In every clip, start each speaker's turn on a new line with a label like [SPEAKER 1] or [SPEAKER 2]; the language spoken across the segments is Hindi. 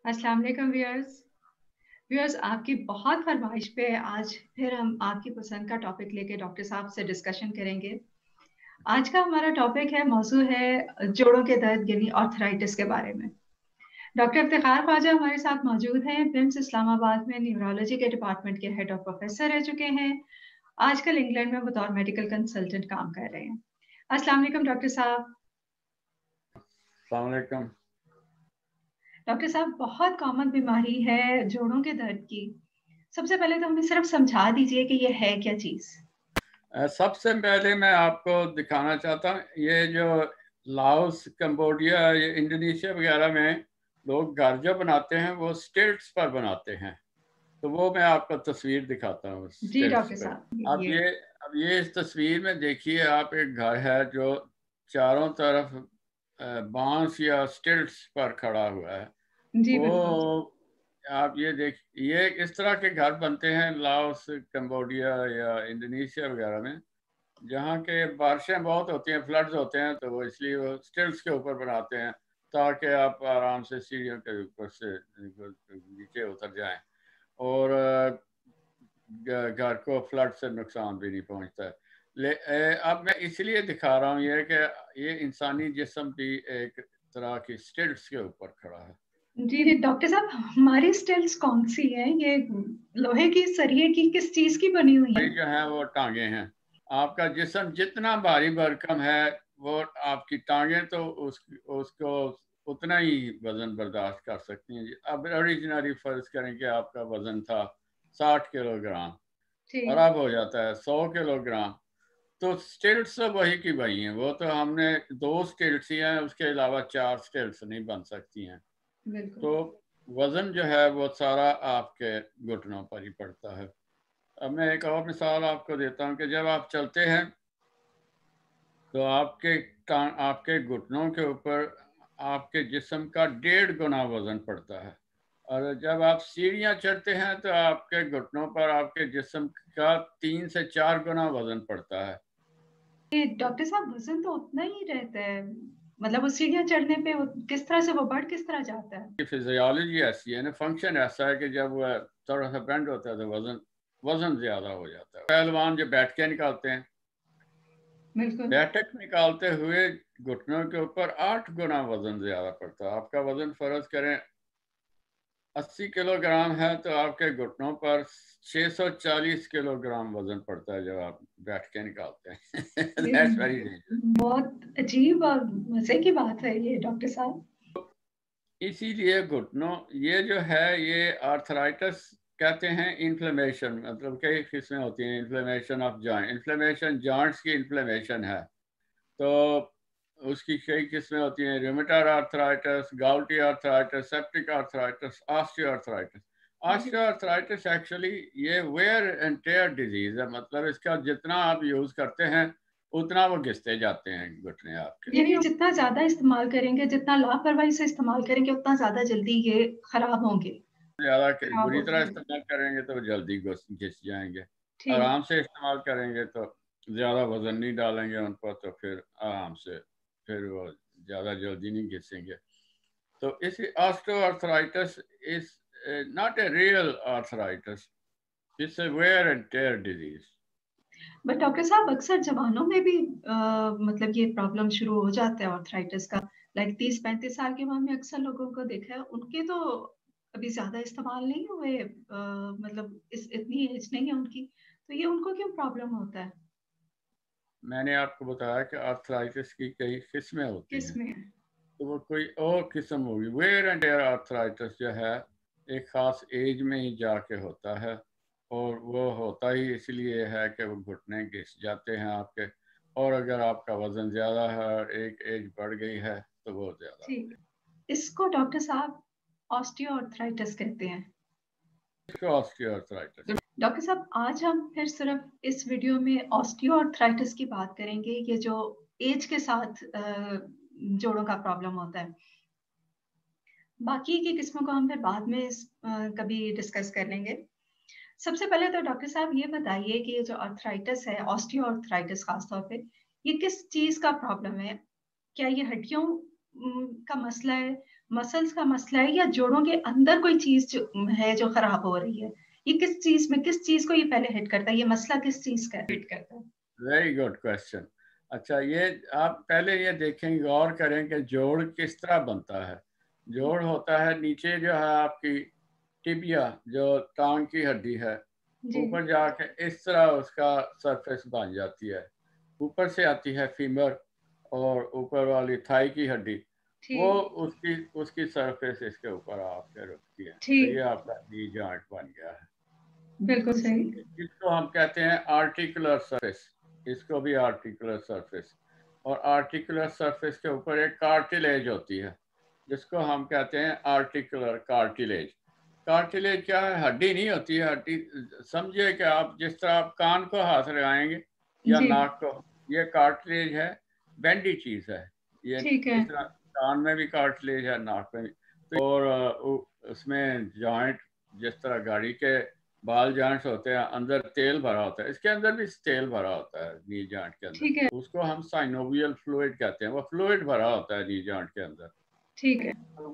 [SPEAKER 1] अस्सलाम वालेकुम व्यूअर्स। व्यूअर्स, आपकी बहुत फरमाइश पे आज फिर हम आपकी पसंद का टॉपिक लेके डॉक्टर साहब से डिस्कशन करेंगे। आज का हमारा टॉपिक है, मौजू है जोड़ों के दर्द यानी आर्थराइटिस के बारे में। डॉक्टर इफ्तिखार ख्वाजा हमारे साथ मौजूद हैं। प्रिम्स इस्लामाबाद में न्यूरोलॉजी के डिपार्टमेंट के हेड ऑफ प्रोफेसर रह चुके हैं। आजकल इंग्लैंड में बतौर मेडिकल कंसल्टेंट काम कर रहे हैं। अस्सलाम वालेकुम डॉक्टर साहब।
[SPEAKER 2] अस्सलाम वालेकुम।
[SPEAKER 1] डॉक्टर साहब, बहुत कॉमन बीमारी है जोड़ों के दर्द की। सबसे पहले तो हमें सिर्फ समझा दीजिए कि ये है क्या चीज।
[SPEAKER 2] सबसे पहले मैं आपको दिखाना चाहता हूँ ये जो लाओस, कंबोडिया, ये इंडोनेशिया वगैरह में लोग घर जो बनाते हैं वो स्टिल्ट्स पर बनाते हैं। तो वो मैं आपको तस्वीर दिखाता हूँ
[SPEAKER 1] जी
[SPEAKER 2] स्टिल्ट्स
[SPEAKER 1] डॉक्टर
[SPEAKER 2] पे।
[SPEAKER 1] साहब,
[SPEAKER 2] अब
[SPEAKER 1] ये
[SPEAKER 2] ये इस तस्वीर में देखिए, आप एक घर है जो चारों तरफ बांस या स्टिल्ट्स पर खड़ा हुआ है।
[SPEAKER 1] जी बिल्कुल।
[SPEAKER 2] वो आप ये देख, ये इस तरह के घर बनते हैं लाओस, कंबोडिया या इंडोनेशिया वगैरह में, जहाँ के बारिशें बहुत होती हैं, फ्लड्स होते हैं, तो वो इसलिए वो स्टिल्स के ऊपर बनाते हैं ताकि आप आराम से सीढ़ियों के ऊपर से नीचे उतर जाएं और घर को फ्लड से नुकसान भी नहीं पहुंचता है। अब मैं इसलिए दिखा रहा हूँ ये कि ये इंसानी जिस्म भी एक तरह की स्टिल्ट्स के ऊपर खड़ा है।
[SPEAKER 1] जी डॉक्टर साहब, हमारी स्टिल्स कौन सी है? ये लोहे की, सरिये की, किस चीज की बनी हुई है?
[SPEAKER 2] भारी जो है वो टांगे हैं। आपका जिस्म जितना भारी भरकम है, वो आपकी टांगे तो उसको उतना ही वजन बर्दाश्त कर सकती हैं। अब ओरिजिनली फर्ज करें कि आपका वजन था 60 किलोग्राम और
[SPEAKER 1] ठीक।
[SPEAKER 2] अब हो जाता है 100 किलोग्राम, तो स्टिल्ट्स तो वही की वही हैं। वो तो हमने 2 स्टिल्ट्स ही हैं, उसके अलावा 4 स्टिल्ट्स नहीं बन सकती हैं।
[SPEAKER 1] बिल्कुल।
[SPEAKER 2] तो वजन जो है वो सारा आपके घुटनों पर ही पड़ता है। अब मैं एक और मिसाल आपको देता हूँ कि जब आप चलते हैं तो आपके घुटनों के ऊपर आपके जिस्म का 1.5 गुना वजन पड़ता है, और जब आप सीढ़ियाँ चढ़ते हैं तो आपके घुटनों पर आपके जिस्म का 3 से 4 गुना वजन पड़ता है।
[SPEAKER 1] ये डॉक्टर साहब, वजन तो उतना ही रहता है, मतलब वो सीढ़ियाँ चढ़ने पे किस तरह से वो बढ़ किस तरह जाता है?
[SPEAKER 2] फिजियोलॉजी ऐसी है ना, फंक्शन ऐसा है कि जब वह थोड़ा सा बेंड होता है तो वजन वजन ज्यादा हो जाता है। पहलवान जो बैठ के निकालते हैं,
[SPEAKER 1] बिल्कुल।
[SPEAKER 2] बैठक निकालते हुए घुटनों के ऊपर 8 गुना वजन ज्यादा पड़ता है। आपका वजन फर्ज करें 80 किलोग्राम है, तो आपके घुटनों पर 640 किलोग्राम वजन पड़ता है जब आप बैठ के निकालते हैं।
[SPEAKER 1] ये
[SPEAKER 2] दैट्स वेरी डेंजरस।
[SPEAKER 1] बहुत अजीब और मजे की बात है ये डॉक्टर साहब।
[SPEAKER 2] इसीलिए घुटनों, ये जो है ये आर्थराइटिस कहते हैं। इन्फ्लेमेशन मतलब कई किस्में होती हैं। Inflammation of joint, inflammation joints की इन्फ्लेमेशन है, तो उसकी कई किस्में होती हैं। Rheumatoid arthritis, gouty arthritis, septic arthritis, osteoarthritis. Osteoarthritis actually ये वेयर एंड टेयर डिजीज है, मतलब इसका जितना आप यूज करते हैं उतना वो घिसते जाते हैं घुटने आपके।
[SPEAKER 1] यानी जितना ज्यादा इस्तेमाल करेंगे, जितना लापरवाही से इस्तेमाल करेंगे, उतना ज्यादा जल्दी ये खराब होंगे।
[SPEAKER 2] ज्यादा
[SPEAKER 1] खराब
[SPEAKER 2] बुरी
[SPEAKER 1] हो
[SPEAKER 2] तरह
[SPEAKER 1] जाएंगे।
[SPEAKER 2] इस्तेमाल करेंगे तो जल्दी घिस जाएंगे।
[SPEAKER 1] ठीक।
[SPEAKER 2] आराम से इस्तेमाल करेंगे तो ज्यादा वजन नहीं डालेंगे उन पर, तो फिर आराम से फिर वो ज्यादा जल्दी नहीं घिसेंगे। तो इस osteoarthritis is not a real arthritis, it's a wear and tear disease.
[SPEAKER 1] But doctor साहब, अक्सर जवानों में भी मतलब ये प्रॉब्लम शुरू हो जाता है आर्थराइटिस का। लाइक 30-35 साल के बाद में अक्सर लोगों को देखा है, उनके तो अभी ज्यादा इस्तेमाल नहीं हुए, मतलब इस इतनी एज नहीं है उनकी, तो ये उनको क्यों प्रॉब्लम होता है?
[SPEAKER 2] मैंने आपको बताया कि आर्थराइटिस की कई किस्में होती
[SPEAKER 1] किस
[SPEAKER 2] हैं,
[SPEAKER 1] में?
[SPEAKER 2] तो वो कोई और किस्म होगी। वेयर एंड टेयर आर्थराइटिस जो है एक ख़ास एज में ही जाके होता है, और वो होता ही इसलिए है कि वो घुटने घिस जाते हैं आपके, और अगर आपका वज़न ज़्यादा है और एक एज बढ़ गई है तो वो ज़्यादा हो
[SPEAKER 1] ठीक। इसको डॉक्टर साहब ऑस्टियोआर्थराइटिस कहते हैं।
[SPEAKER 2] जाए। इसको ऑस्टियोआर्थराइटिस।
[SPEAKER 1] डॉक्टर साहब, आज हम फिर सिर्फ इस वीडियो में ऑस्टियोआर्थराइटिस की बात करेंगे, ये जो एज के साथ जोड़ों का प्रॉब्लम होता है। बाकी की किस्मों को हम फिर बाद में कभी डिस्कस कर लेंगे। सबसे पहले तो डॉक्टर साहब ये बताइए कि ये जो आर्थराइटिस है, ऑस्टियोआर्थराइटिस खासतौर पे, ये किस चीज का प्रॉब्लम है? क्या ये हड्डियों का मसला है, मसल्स का मसला है या जोड़ों के अंदर कोई चीज जो है जो खराब हो रही है? ये किस चीज को ये पहले हिट करता है? ये मसला किस चीज का हिट करता है?
[SPEAKER 2] Very good question. अच्छा, ये आप पहले ये देखें, गौर करें कि जोड़ किस तरह बनता है। जोड़ होता है नीचे जो है आपकी टिबिया, जो टांग की हड्डी है,
[SPEAKER 1] जी।
[SPEAKER 2] ऊपर जाके इस तरह उसका सरफेस बन जाती है। ऊपर से आती है फीमर और ऊपर वाली थाई की हड्डी, वो
[SPEAKER 1] ठीक।
[SPEAKER 2] उसकी उसकी सरफेस इसके ऊपर आके रुकती है। तो ये
[SPEAKER 1] ठीक।
[SPEAKER 2] आपका नी जॉइंट बन गया है।
[SPEAKER 1] बिल्कुल सही।
[SPEAKER 2] इसको हम कहते हैं आर्टिकुलर सरफेस, इसको भी आर्टिकुलर सरफेस। और आर्टिकुलर सरफेस के ऊपर एक कार्टिलेज होती है, जिसको हम कहते हैं आर्टिकुलर कार्टिलेज। कार्टिलेज क्या है? हड्डी नहीं होती है। हड्डी समझिए कि आप जिस तरह आप कान को हाथ लगाएंगे या
[SPEAKER 1] जी।
[SPEAKER 2] नाक को, ये कार्टिलेज है, बेंडी चीज है ये।
[SPEAKER 1] ठीक है।
[SPEAKER 2] इस तरह कान में भी कार्टिलेज है, नाक में भी। तो और उसमें जॉइंट, जिस तरह गाड़ी के बाल जॉइंट्स होते हैं, अंदर तेल भरा होता है, इसके अंदर भी तेल भरा होता है नी जॉइंट के अंदर।
[SPEAKER 1] ठीक है।
[SPEAKER 2] उसको हम साइनोवियल फ्लूइड कहते हैं। वो फ्लूइड भरा होता है नी जॉइंट के अंदर।
[SPEAKER 1] ठीक है।
[SPEAKER 2] तो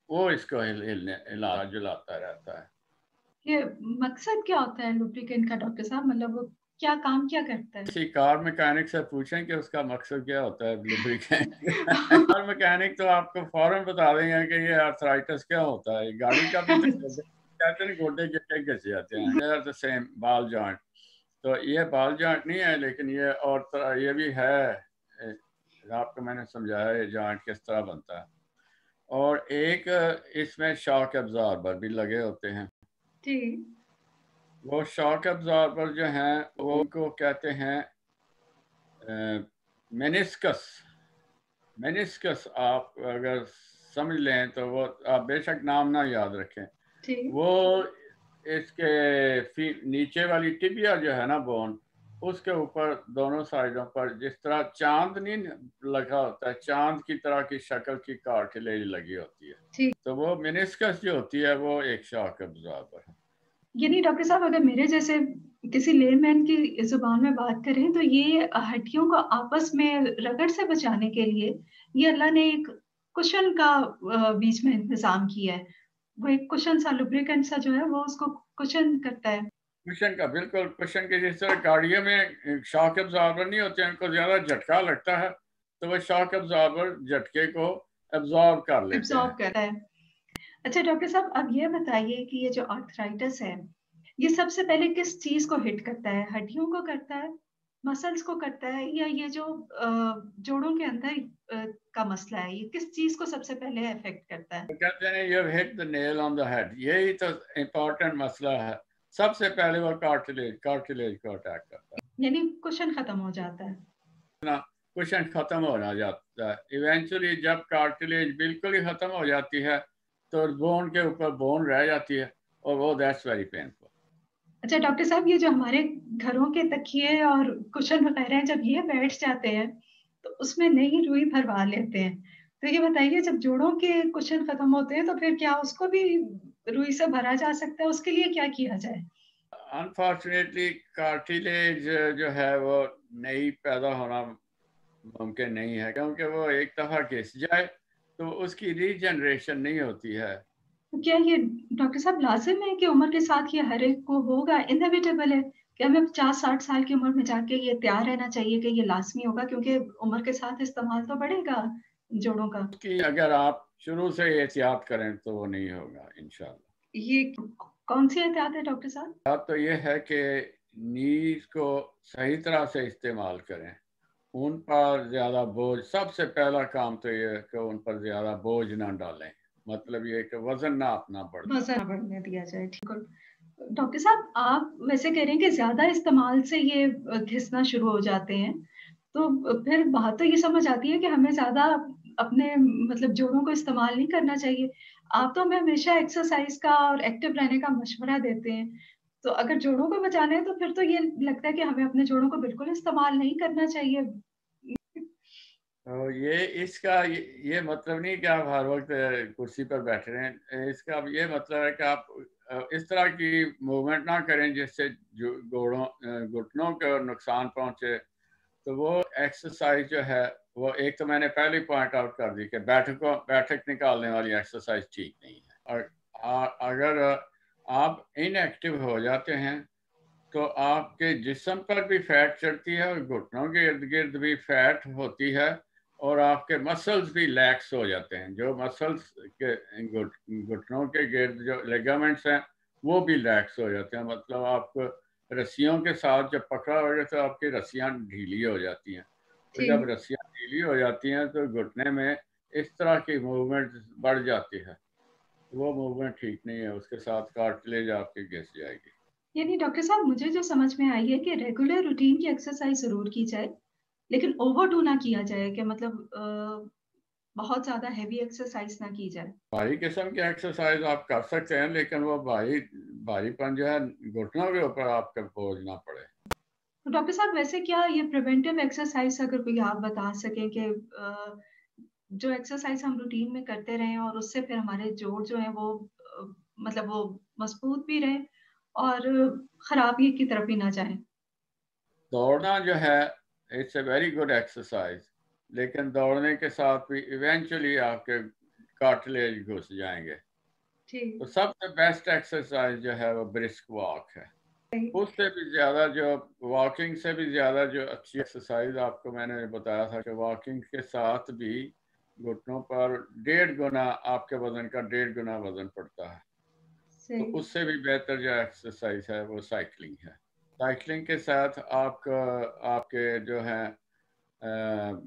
[SPEAKER 2] वो इसको हिला जुलाता रहता है।
[SPEAKER 1] ये मकसद क्या होता है लुब्रिकेंट का डॉक्टर साहब? मतलब वो क्या काम क्या करता है?
[SPEAKER 2] किसी कार मैकेनिक से पूछें कि उसका मकसद क्या होता है लुब्रिकेंट। कार मैकेनिक तो आपको फौरन बता देंगे कि ये आर्थराइटिस क्या होता है। गाड़ी का भी तो कहते हैं गोडे गिट्टे घिसे जाते हैं। दे आर द सेम बाल जॉइंट। तो ये बाल जॉइंट नहीं है, लेकिन ये और तरह ये भी है। आपको मैंने समझाया ये जॉइंट किस तरह बनता है। और एक इसमें शॉक एब्जॉर्बर भी लगे होते हैं।
[SPEAKER 1] जी।
[SPEAKER 2] वो शॉक एब्जॉर्बर जो हैं वो उनको कहते हैं मेनिस्कस। मेनिस्कस आप अगर समझ लें तो वो, आप बेशक नाम ना याद रखें।
[SPEAKER 1] जी।
[SPEAKER 2] वो इसके नीचे वाली टिबिया जो है ना, बोन, उसके ऊपर दोनों साइडों पर जिस तरह चांद नहीं लगा होता है, चांद की तरह की शक्ल की कार्टिलेज लगी होती है।
[SPEAKER 1] ठीक।
[SPEAKER 2] तो वो मेनिस्कस जो होती है वो एक शॉक एब्जॉर्बर है।
[SPEAKER 1] यानी डॉक्टर साहब अगर मेरे जैसे किसी लेमैन की जुबान में बात करें तो ये हड्डियों को आपस में रगड़ से बचाने के लिए ये अल्लाह ने एक कुशन का बीच में इंतजाम किया है। वो एक कुशन सा लुब्रिकेंट सा जो है वो उसको कुशन करता है।
[SPEAKER 2] कुशन का, बिल्कुल कुशन के। जिस तरह गाड़ियों में शॉक एब्जॉर्बर नहीं होते, उनको ज्यादा झटका लगता है, तो वो शॉक एब्जॉर्बर झटके को एब्जॉर्ब कर लेते
[SPEAKER 1] एब्जॉर्ब
[SPEAKER 2] हैं।
[SPEAKER 1] करता है। अच्छा डॉक्टर साहब अब ये बताइए कि ये जो आर्थराइटिस है ये सबसे पहले किस चीज को हिट करता है? हड्डियों को करता है, मसल्स को करता है, या ये जो जोड़ों के अंदर का मसला है ये किस चीज को सबसे पहले अफेक्ट करता है?
[SPEAKER 2] तो कहते हैं you hit the nail on the head. यही तो इम्पोर्टेंट मसला है। सबसे पहले वो कार्टिलेज को अटैक करता है
[SPEAKER 1] यानी कुशन खत्म हो जाता है।
[SPEAKER 2] ना। कुशन खत्म हो जाता है इवेंचुअली। जब कार्टिलेज बिल्कुल ही खत्म हो जाती है तो बोन के ऊपर बोन रह जाती है, और वो दैट्स वेरी पेनफुल।
[SPEAKER 1] अच्छा डॉक्टर साहब ये जो हमारे घरों के तकिए और कुशन वगैरह हैं जब ये बैठ जाते हैं तो उसमें नई रुई भरवा लेते हैं। तो ये बताइए जब जोड़ों के कुशन खत्म होते हैं तो फिर क्या उसको भी रुई से भरा जा सकता है? उसके लिए क्या किया जाए?
[SPEAKER 2] अनफॉर्चुनेटली कार्टिलेज जो है वो नई पैदा होना मुमकिन नहीं है, क्योंकि वो एक दफ़ा घिस जाए तो उसकी रीजनरेशन नहीं होती है।
[SPEAKER 1] तो क्या ये डॉक्टर साहब लाजिम है कि उम्र के साथ ये हर एक को होगा, इनएविटेबल है कि हमें 50-60 साल की उम्र में जाके ये तैयार रहना चाहिए कि ये लाजमी होगा क्योंकि उम्र के साथ इस्तेमाल तो बढ़ेगा जोड़ों का?
[SPEAKER 2] कि अगर आप शुरू से एहतियात करें तो वो नहीं होगा इंशाल्लाह।
[SPEAKER 1] ये कौन सी एहतियात है डॉक्टर साहब?
[SPEAKER 2] बात तो ये है कि नीज को सही तरह से इस्तेमाल करें। उन पर ज़्यादा बोझ, सबसे पहला काम तो ये है कि उन पर ज़्यादा बोझ ना डालें। मतलब ये कि वज़न ना अपना बढ़ाएं।
[SPEAKER 1] वजन बढ़ने दिया जाए, ठीक है। डॉक्टर साहब आप वैसे कह रहे हैं कि ज्यादा इस्तेमाल से ये घिसना शुरू हो जाते हैं, तो फिर बात तो ये समझ आती है कि हमें ज्यादा अपने मतलब जोड़ों को इस्तेमाल नहीं करना चाहिए। आप तो हमें हमेशा एक्सरसाइज का और एक्टिव रहने का मशवरा देते हैं। तो अगर जोड़ों को बचाना है तो फिर तो ये लगता है कि हमें अपने जोड़ों को बिल्कुल इस्तेमाल नहीं करना चाहिए।
[SPEAKER 2] तो ये इसका ये मतलब नहीं कि आप हर वक्त कुर्सी पर बैठे रहें। इसका ये मतलब है कि आप इस तरह की मूवमेंट ना करें जिससे घुटनों को नुकसान पहुंचे। तो वो एक्सरसाइज जो है वो एक तो मैंने पहले पॉइंट आउट कर दी कि बैठक निकालने वाली एक्सरसाइज ठीक नहीं है। और अगर आप इनएक्टिव हो जाते हैं तो आपके जिस्म पर भी फैट चढ़ती है और घुटनों के इर्द गिर्द भी फैट होती है और आपके मसल्स भी लैक्स हो जाते हैं। जो मसल्स के घुटनों के गिर्द जो लिगामेंट्स हैं वो भी लैक्स हो जाते हैं। मतलब आपको रस्सियों के साथ जब पकड़ा होगा तो आपकी रस्सियाँ ढीली हो जाती हैं। तो जब रस्सियाँ ढीली हो जाती हैं तो घुटने में इस तरह की मूवमेंट बढ़ जाती है। वो मूवमेंट ठीक नहीं है, उसके साथ कार्टिलेज आपकी घिस जाएगी।
[SPEAKER 1] यानी डॉक्टर साहब मुझे जो समझ में आई है कि रेगुलर रूटीन की एक्सरसाइज ज़रूर की जाए, लेकिन ओवरडू ना किया जाए कि मतलब बहुत ज़्यादा हेवी एक्सरसाइज ना की जाए।
[SPEAKER 2] भारी किस्म की एक्सरसाइज आप कर सकते हैं, लेकिन वो भारीपन जो है घुटनों के ऊपर आपका बोझ ना पड़े।
[SPEAKER 1] तो डॉक्टर साहब वैसे क्या ये प्रिवेंटिव एक्सरसाइज अगर कोई आप बता सकें कि जो एक्सरसाइज हम रूटीन में करते रहें और उससे फिर हमारे जोड़ जो हैं वो मतलब वो मजबूत भी रहें और खराबी की तरफ भी ना जाएं।
[SPEAKER 2] दौड़ना जो है it's a very good exercise, लेकिन दौड़ने के साथ भी इवेंचुअली आपके कार्टिलेज घुस जाएंगे। तो
[SPEAKER 1] जी।
[SPEAKER 2] सबसे बेस्ट एक्सरसाइज जो है वो ब्रिस्क वॉक है। उससे भी ज़्यादा जो वॉकिंग से भी ज़्यादा जो अच्छी एक्सरसाइज आपको मैंने बताया था कि वॉकिंग के साथ भी घुटनों पर 1.5 गुना आपके वजन का 1.5 गुना वजन पड़ता है। तो
[SPEAKER 1] सही।
[SPEAKER 2] उससे भी बेहतर जो एक्सरसाइज है वो साइकिलिंग है। साइकिलिंग के साथ आपका आपके जो है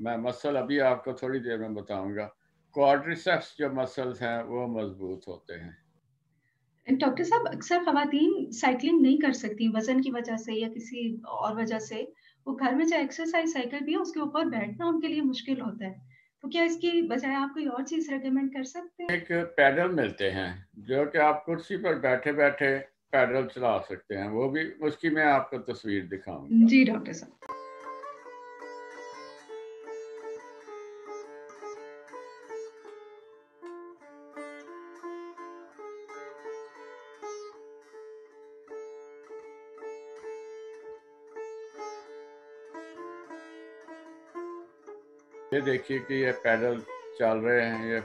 [SPEAKER 2] मैं मसल अभी आपको थोड़ी देर में बताऊंगा। क्वाड्रिसेप्स जो मसल्स हैं वो मजबूत होते हैं।
[SPEAKER 1] डॉक्टर साहब अक्सर खवातीन साइकिलिंग नहीं कर सकती वजन की वजह से या किसी और वजह से। वो घर में जो एक्सरसाइज साइकिल भी है उसके ऊपर बैठना उनके लिए मुश्किल होता है। तो क्या इसकी बजाय आप कोई और चीज रेकमेंड कर सकते हैं?
[SPEAKER 2] एक पैडल मिलते हैं जो कि आप कुर्सी पर बैठे बैठे पैडल चला सकते हैं, वो भी उसकी मैं आपको तस्वीर दिखाऊंगा।
[SPEAKER 1] जी डॉक्टर साहब।
[SPEAKER 2] ये देखिए कि ये पैडल चल रहे हैं, ये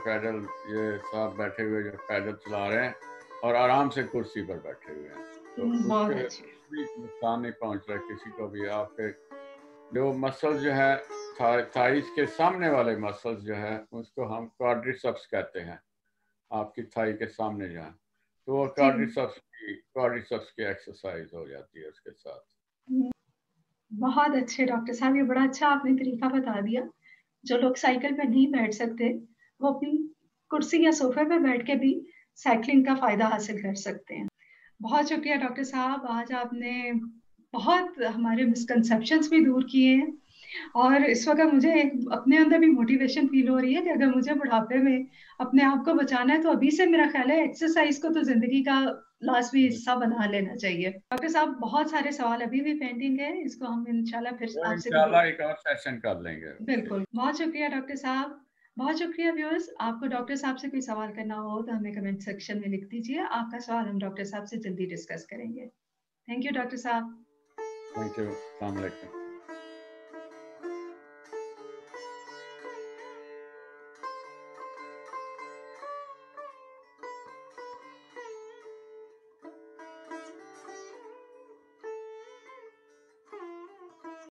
[SPEAKER 2] साहब बैठे हुए जो पैडल चला रहे हैं और आराम से कुर्सी पर बैठे हुए हैं। तो
[SPEAKER 1] बहुत
[SPEAKER 2] उसके
[SPEAKER 1] अच्छे।
[SPEAKER 2] भी नुकसान नहीं पहुंच रहा किसी को भी। आपके जो मसल्स जो है थाइस के सामने वाले मसल्स जो है उसको हम क्वाड्रिसेप्स कहते हैं। आपकी थाई के सामने जो है तो वो
[SPEAKER 1] जी।
[SPEAKER 2] क्वाड्रिसेप्स की एक्सरसाइज हो जाती है उसके साथ।
[SPEAKER 1] बहुत अच्छे डॉक्टर साहब, ये बड़ा अच्छा आपने तरीका बता दिया। जो लोग साइकिल पे नहीं बैठ सकते, वो अपनी कुर्सी या सोफे पे बैठ के भी साइकिलिंग का फ़ायदा हासिल कर सकते हैं। बहुत शुक्रिया डॉक्टर साहब, आज आपने बहुत हमारे मिसकंसेप्शंस भी दूर किए हैं और इस वक़्त मुझे एक अपने अंदर भी मोटिवेशन फ़ील हो रही है कि अगर मुझे बुढ़ापे में अपने आप को बचाना है, तो अभी से मेरा ख़्याल है एक्सरसाइज़ को तो ज़िंदगी का लाज़मी हिस्सा बना लेना चाहिए। डॉक्टर साहब बहुत सारे सवाल अभी भी पेंडिंग है, इसको हम इंशाल्लाह फिर
[SPEAKER 2] वो
[SPEAKER 1] आपसे कभी।
[SPEAKER 2] इंशाल्लाह एक और सेशन कर लेंगे उसके
[SPEAKER 1] बिल्कुल, बहुत शुक्रिया डॉक्टर साहब। बहुत शुक्रिया व्यूअर्स, आपको डॉक्टर साहब से कोई सवाल करना हो तो हमें कमेंट सेक्शन में लिख दीजिए। आपका सवाल हम डॉक्टर साहब से जल्दी डिस्कस करेंगे। थैंक यू डॉक्टर साहब।
[SPEAKER 2] Thank you. अस्सलाम वालेकुम।